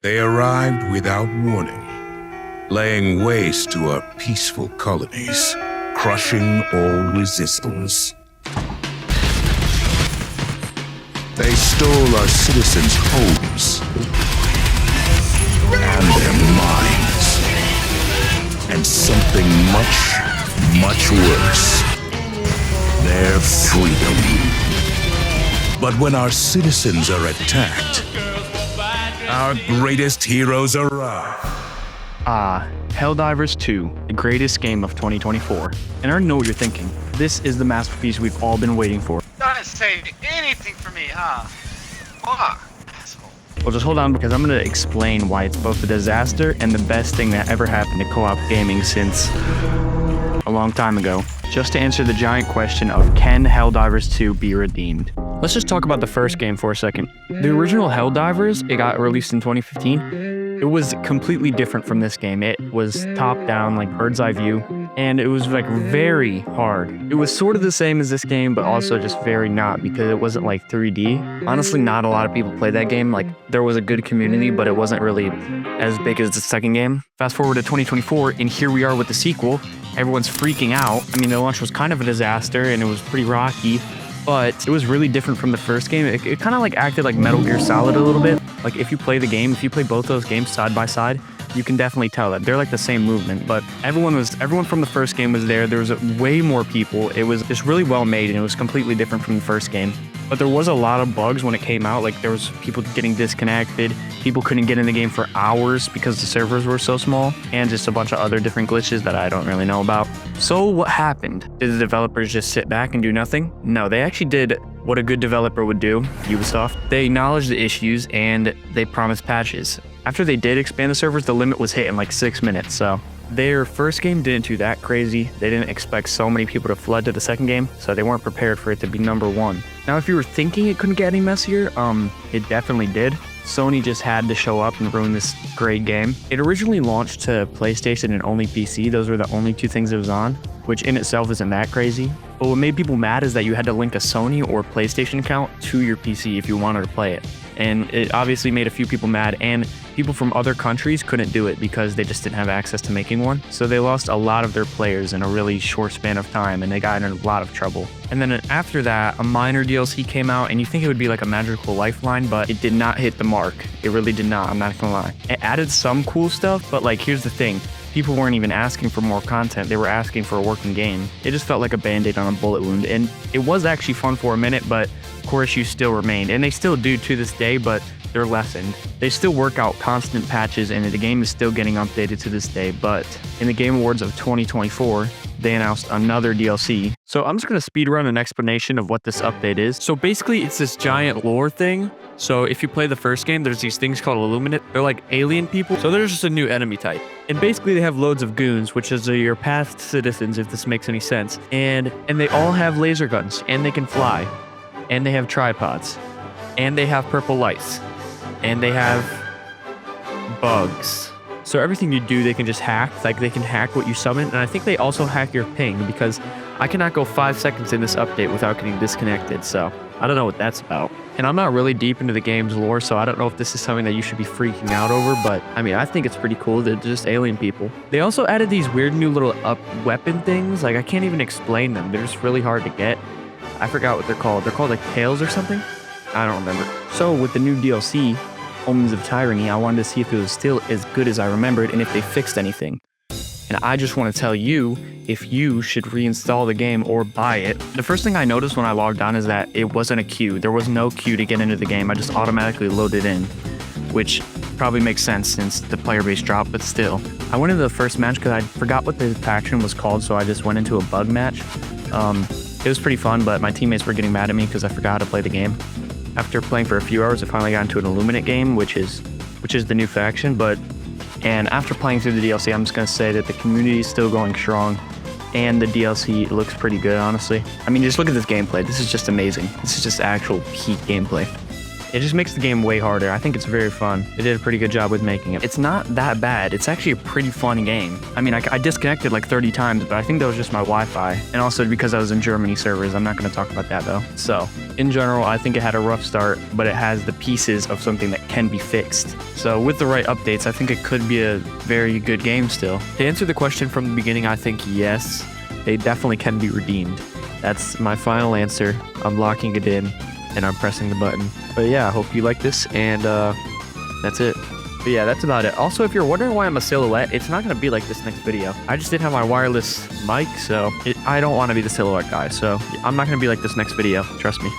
They arrived without warning, laying waste to our peaceful colonies, crushing all resistance. They stole our citizens' homes and their minds, and something much worse, their freedom. But when our citizens are attacked, our greatest heroes arrive. Helldivers 2, the greatest game of 2024. And I know what you're thinking. This is the masterpiece we've all been waiting for. Not saying anything for me, huh? Fuck, asshole. Well, just hold on, because I'm going to explain why it's both a disaster and the best thing that ever happened to co-op gaming since a long time ago. Just to answer the giant question of, can Helldivers 2 be redeemed? Let's just talk about the first game for a second. The original Helldivers, it got released in 2015. It was completely different from this game. It was top-down, like bird's eye view, and it was like very hard. It was sort of the same as this game, but also just very not, because it wasn't like 3D. Honestly, not a lot of people played that game. Like, there was a good community, but it wasn't really as big as the second game. Fast forward to 2024, and here we are with the sequel. Everyone's freaking out. I mean, the launch was kind of a disaster, and it was pretty rocky, but it was really different from the first game. It kind of like acted like Metal Gear Solid a little bit. Like, if you play the game, if you play both those games side by side, you can definitely tell that they're like the same movement. But everyone from the first game was there. There was way more people. It was just really well made, and it was completely different from the first game. But there was a lot of bugs when it came out. Like, there was people getting disconnected. People couldn't get in the game for hours because the servers were so small, and just a bunch of other different glitches that I don't really know about. So what happened? Did the developers just sit back and do nothing? No, they actually did what a good developer would do, Ubisoft. They acknowledged the issues and they promised patches. After they did expand the servers, the limit was hit in like 6 minutes, so their first game didn't do that crazy. They didn't expect so many people to flood to the second game, so they weren't prepared for it to be #1. Now, if you were thinking it couldn't get any messier, it definitely did. Sony just had to show up and ruin this great game. It originally launched to PlayStation and only PC. Those were the only two things it was on, which in itself isn't that crazy. But what made people mad is that you had to link a Sony or PlayStation account to your PC if you wanted to play it. And it obviously made a few people mad, and people from other countries couldn't do it because they just didn't have access to making one. So they lost a lot of their players in a really short span of time, and they got in a lot of trouble. And then after that, a minor DLC came out, and you think it would be like a magical lifeline, but it did not hit the mark. It really did not, I'm not gonna lie. It added some cool stuff, but like, here's the thing. People weren't even asking for more content. They were asking for a working game. It just felt like a band-aid on a bullet wound, and it was actually fun for a minute, but core issues still remained, and they still do to this day, but they're lessened. They still work out constant patches, and the game is still getting updated to this day, but in the Game Awards of 2024, they announced another DLC. So I'm just going to speedrun an explanation of what this update is. So basically, it's this giant lore thing. So if you play the first game, there's these things called Illuminate. They're like alien people. So there's just a new enemy type. And basically, they have loads of goons, which is your past citizens, if this makes any sense. And they all have laser guns, and they can fly. And they have tripods. And they have purple lights. And they have bugs. So everything you do, they can just hack. Like, they can hack what you summon. And I think they also hack your ping, because I cannot go 5 seconds in this update without getting disconnected. So I don't know what that's about. And I'm not really deep into the game's lore, so I don't know if this is something that you should be freaking out over. But I mean, I think it's pretty cool. They're just alien people. They also added these weird new little weapon things. Like, I can't even explain them. They're just really hard to get. I forgot what they're called. They're called like tails or something. I don't remember. So with the new DLC, Omens of Tyranny, I wanted to see if it was still as good as I remembered and if they fixed anything. And I just want to tell you if you should reinstall the game or buy it. The first thing I noticed when I logged on is that it wasn't a queue. There was no queue to get into the game. I just automatically loaded in, which probably makes sense since the player base dropped, but still. I went into the first match because I forgot what the faction was called, so I just went into a bug match. It was pretty fun, but my teammates were getting mad at me because I forgot how to play the game. After playing for a few hours, I finally got into an Illuminate game, which is the new faction. And after playing through the DLC, I'm just gonna say that the community is still going strong, and the DLC looks pretty good, honestly. I mean, just look at this gameplay. This is just amazing. This is just actual peak gameplay. It just makes the game way harder. I think it's very fun. They did a pretty good job with making it. It's not that bad. It's actually a pretty fun game. I mean, I disconnected like 30 times, but I think that was just my Wi-Fi. And also because I was in Germany servers. I'm not going to talk about that though. So, in general, I think it had a rough start, but it has the pieces of something that can be fixed. So with the right updates, I think it could be a very good game still. To answer the question from the beginning, I think yes, they definitely can be redeemed. That's my final answer. I'm locking it in and I'm pressing the button. But yeah, I hope you like this, and that's it. But yeah, that's about it. Also, if you're wondering why I'm a silhouette, it's not going to be like this next video. I just didn't have my wireless mic, so I don't want to be the silhouette guy. So I'm not going to be like this next video. Trust me.